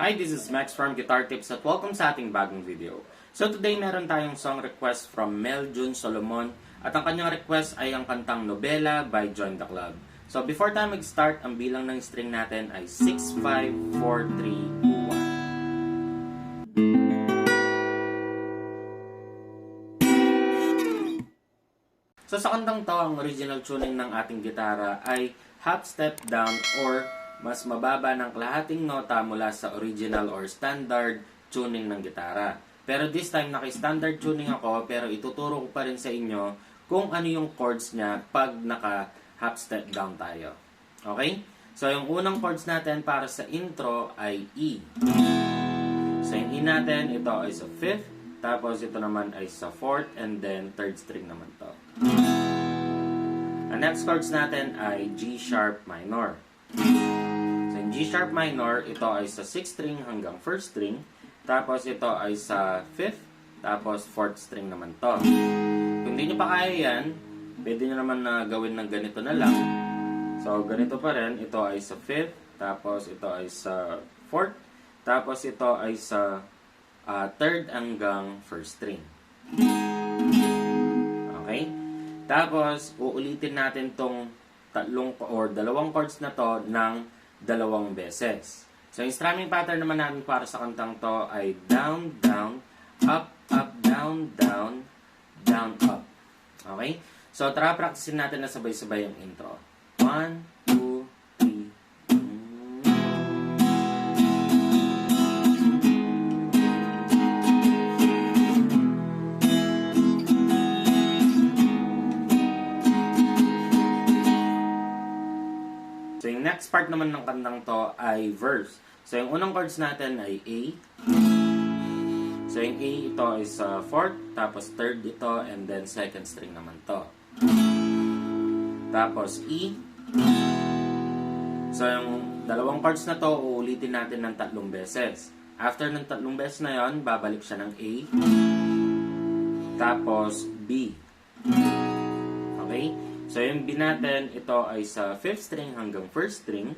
Hi, this is Max from Guitar Tips at welcome sa ating bagong video. So today meron tayong song request from Mel June Solomon at ang kanyang request ay ang kantang Nobela by Join the Club. So before tayo mag-start, ang bilang ng string natin ay 6, 5, 4, 3, 2, 1. So sa kantang to, ang original tuning ng ating gitara ay half step down or mas mababa ng kalahating nota mula sa original or standard tuning ng gitara. Pero this time, naka-standard tuning ako, pero ituturo ko pa rin sa inyo kung ano yung chords niya pag naka-half step down tayo. Okay? So, yung unang chords natin para sa intro ay E. So, yung E natin, ito ay sa 5th, tapos ito naman ay sa 4th, and then 3rd string naman to. Ang next chords natin ay G sharp minor. G sharp minor, ito ay sa 6th string hanggang 1st string. Tapos ito ay sa 5th, tapos 4th string naman to. Kung hindi nyo pa kaya yan, pwede nyo naman na gawin ng ganito na lang. So, ganito pa rin. Ito ay sa 5th, tapos ito ay sa 4th, tapos ito ay sa 3rd hanggang 1st string. Okay? Tapos, uulitin natin tong dalawang chords na to ng dalawang beses. So, yung strumming pattern naman natin para sa kantang to ay down, down, up, up, down, down, down, up. Okay? So, tara practicein natin na sabay-sabay yung intro. 1, 2, 3. So, yung next part naman ng kantang to ay verse. So, yung unang chords natin ay A. So, yung A ito is sa 4th, tapos 3rd ito, and then 2nd string naman to. Tapos E. So, yung dalawang chords na to, uulitin natin ng 3 beses. After ng 3 beses na yon, babalik siya ng A. Tapos B. Okay? So, yung B natin, ito ay sa 5th string hanggang 1st string.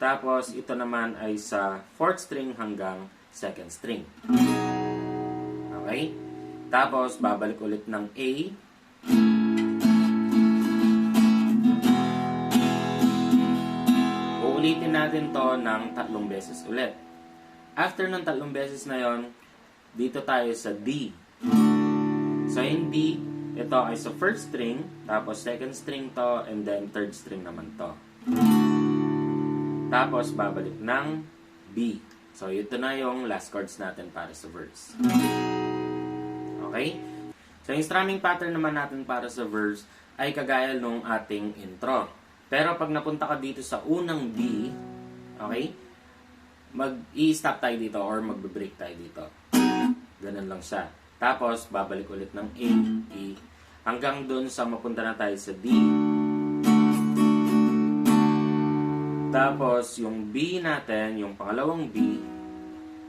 Tapos, ito naman ay sa 4th string hanggang 2nd string. Okay? Tapos, babalik ulit ng A. Uulitin natin to ng 3 beses ulit. After ng 3 beses na yon, dito tayo sa D. So, yung D, ito ay sa 1st string, tapos 2nd string to, and then 3rd string naman to. Tapos, babalik ng B. So, ito na yung last chords natin para sa verse. Okay? So, yung strumming pattern naman natin para sa verse ay kagaya nung ating intro. Pero, pag napunta ka dito sa unang B, okay? Mag-i-stop tayo dito or magbe-break tayo dito. Ganun lang siya. Tapos, babalik ulit ng A, E, hanggang dun sa mapunta na tayo sa D. Tapos, yung B natin, yung pangalawang B,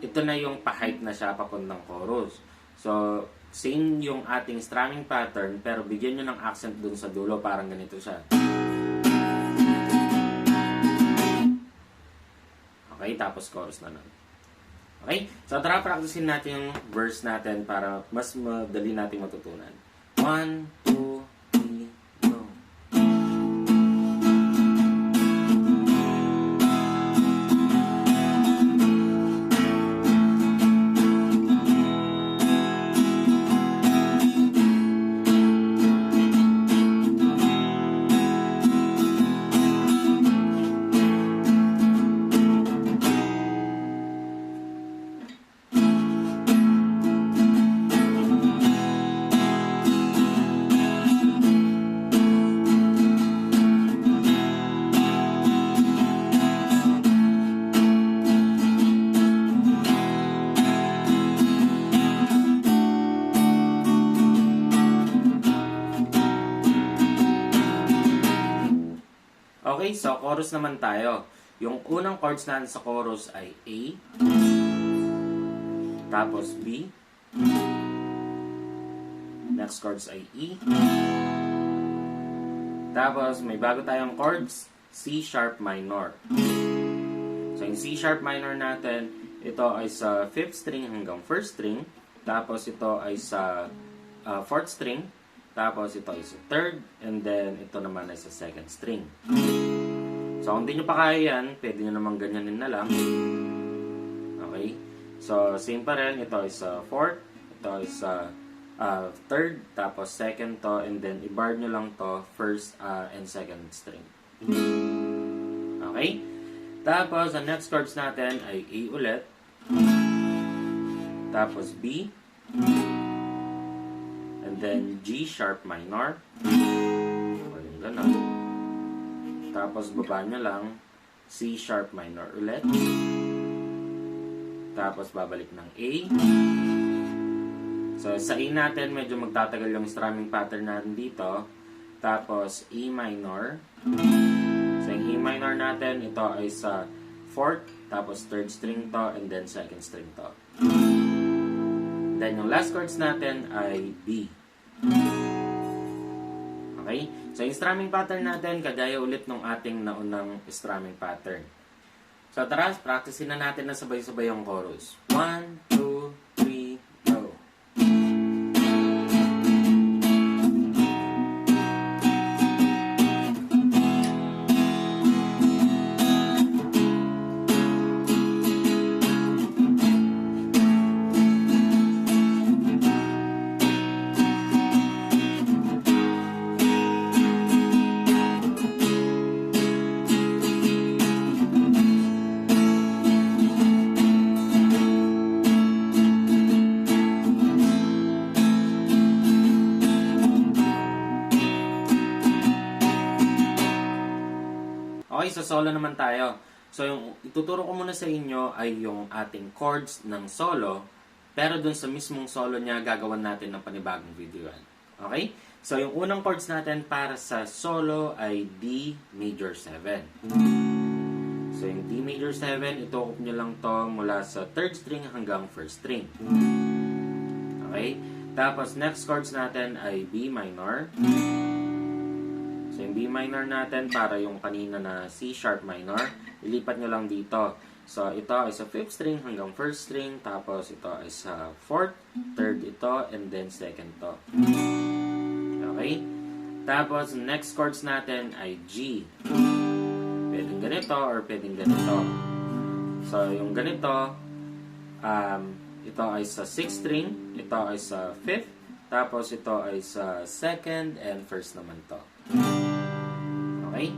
ito na yung pa-height na siya papuntang chorus. So, same yung ating strumming pattern, pero bigyan nyo ng accent dun sa dulo, parang ganito siya. Okay, tapos chorus na nun. Okay? So, tara practicein natin yung verse natin para mas madali natin matutunan. 1, 2, 3, go. Okay, so chorus naman tayo. Yung unang chords natin sa chorus ay A, tapos B, next chords ay E, tapos may bago tayong chords, C sharp minor. So yung C sharp minor natin, ito ay sa 5th string hanggang 1st string. Tapos ito ay sa 4th string. Tapos ito ay sa 3rd. And then ito naman ay sa 2nd string. So kung di nyo pa kaya yan, pwede nyo naman ganyanin na lang. Okay? So same pa rin. Ito ay sa 4th. Ito ay sa 3rd. Tapos 2nd to. And then i-bar nyo lang to 1st and 2nd string. Okay? Tapos ang next chords natin ay A ulit. Tapos B. And then G sharp minor. O yung gano'n. Tapos baba nyo lang. C sharp minor ulit. Tapos babalik ng A. So sa A natin, medyo magtatagal yung strumming pattern natin dito. Tapos E minor. So yung E minor natin, ito ay sa 4th. Tapos 3rd string to. And then 2nd string to. Then yung last chords natin ay B. Okay? So yung strumming pattern natin, kagaya ulit ng ating naunang strumming pattern. So tara, practicein na natin na sabay-sabay yung chorus. 1, 2, 3, go! Okay, sa solo naman tayo. So, yung ituturo ko muna sa inyo ay yung ating chords ng solo. Pero dun sa mismong solo niya, gagawan natin ng panibagong video yan. Okay? So, yung unang chords natin para sa solo ay D major 7. So, yung D major 7, itukop nyo lang to mula sa 3rd string hanggang 1st string. Okay? Tapos, next chords natin ay B minor. So, yung B minor natin, para yung kanina na C sharp minor, ilipat nyo lang dito. So, ito ay sa 5th string hanggang 1st string, tapos ito ay sa 4th, 3rd ito, and then 2nd to. Okay? Tapos, next chords natin ay G. Pwedeng ganito or pwedeng ganito. So, yung ganito, ito ay sa 6th string, ito ay sa 5th, tapos ito ay sa 2nd and 1st naman to. Okay?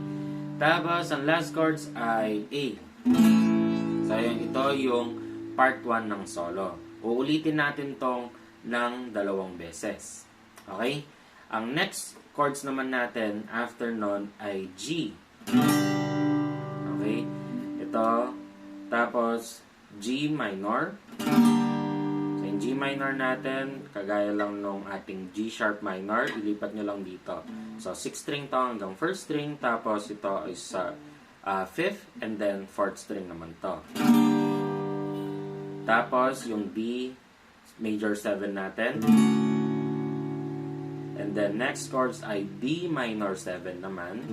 Tapos, ang last chords ay A. So, ito yung part 1 ng solo. Uulitin natin tong ng 2 beses. Okay? Ang next chords naman natin after nun ay G. Okay? Ito. Tapos, G minor. So, yung G minor natin, kagaya lang nung ating G sharp minor, ilipat nyo lang dito. So, 6th string to hanggang 1st string, tapos ito ay sa 5th, and then 4th string naman to. Tapos, yung D major 7 natin. And then, next chords ay D minor 7 naman.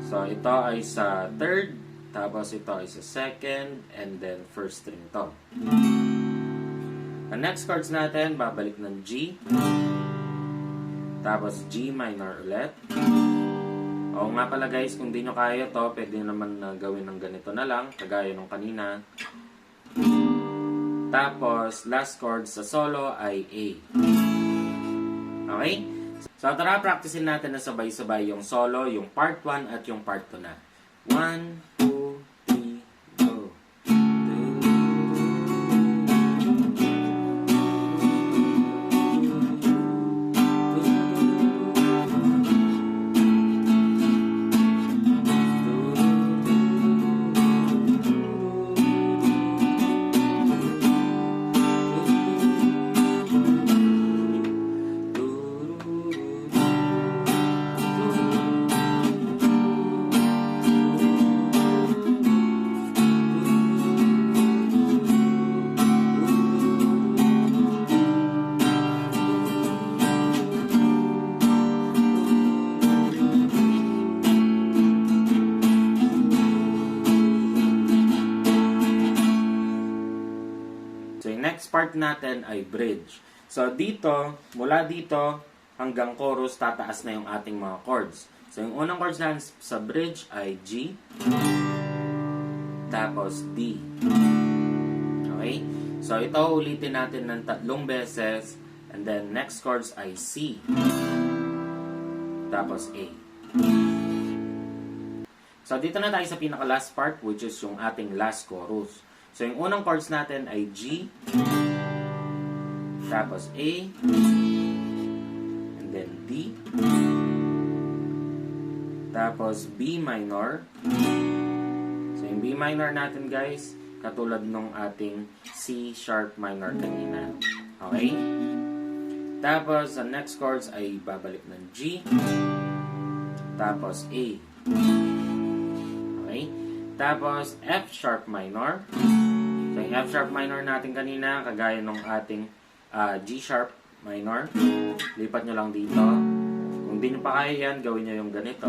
So, ito ay sa 3rd, tapos ito ay sa 2nd, and then 1st string to. Ang next chords natin, babalik ng G. Tapos G minor ulit. Oo nga pala guys, kung di nyo kaya to, pwede naman gawin ng ganito na lang, kagaya nung kanina. Tapos, last chord sa solo ay A. Okay? So, tara, practicein natin na sabay-sabay yung solo, yung part 1 at yung part 2 na. 1, 2, yung next part natin ay bridge. So dito, mula dito hanggang chorus, tataas na yung ating mga chords. So yung unang chords natin sa bridge ay G, tapos D. Okay? So ito ulitin natin ng 3 beses, and then next chords ay C, tapos A. So dito na tayo sa pinaka-last part, which is yung ating last chorus. So yung unang chords natin ay G, tapos A, and then D, tapos B minor. So yung B minor natin guys, katulad nung ating C sharp minor kanina. Okay? Tapos ang next chords ay babalik ng G, tapos A. Okay? Tapos F sharp minor. So yung F sharp minor natin kanina, kagaya nung ating G sharp minor, lipat nyo lang dito. Kung di nyo pa kaya yan, gawin nyo yung ganito.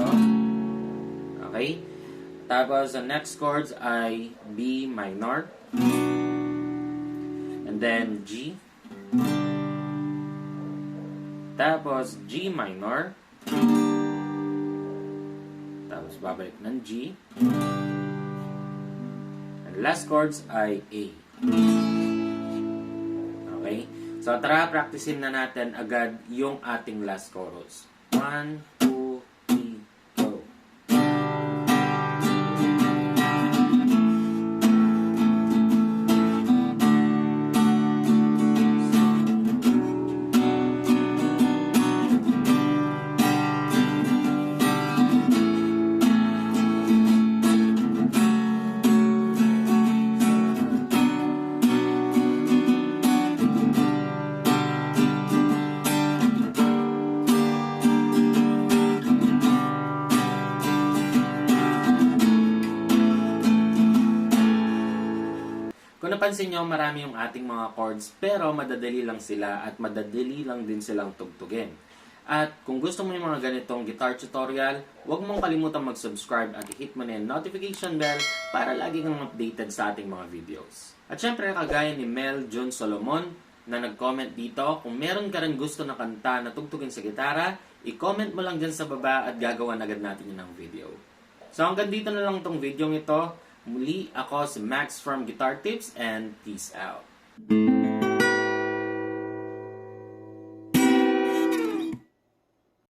Okay? Tapos, the next chords ay B minor. And then G. Tapos, G minor. Tapos, babalik ng G. And last chords ay A. Okay? So, tara, practicein na natin agad yung ating last chorus. 1, 2, 3, go! Kung napansin nyo, marami yung ating mga chords, pero madadali lang sila at madadali lang din silang tugtugin. At kung gusto mo yung mga ganitong guitar tutorial, huwag mong kalimutan mag-subscribe at i-hit mo na yung notification bell para lagi kang updated sa ating mga videos. At syempre, kagaya ni Mel John Solomon na nag-comment dito, kung meron ka rin gusto na kanta na tugtugin sa gitara, i-comment mo lang dyan sa baba at gagawan agad natin yun ng video. So hanggang dito na lang tong video ito. Muli ako si Max from Guitar Tips and peace out.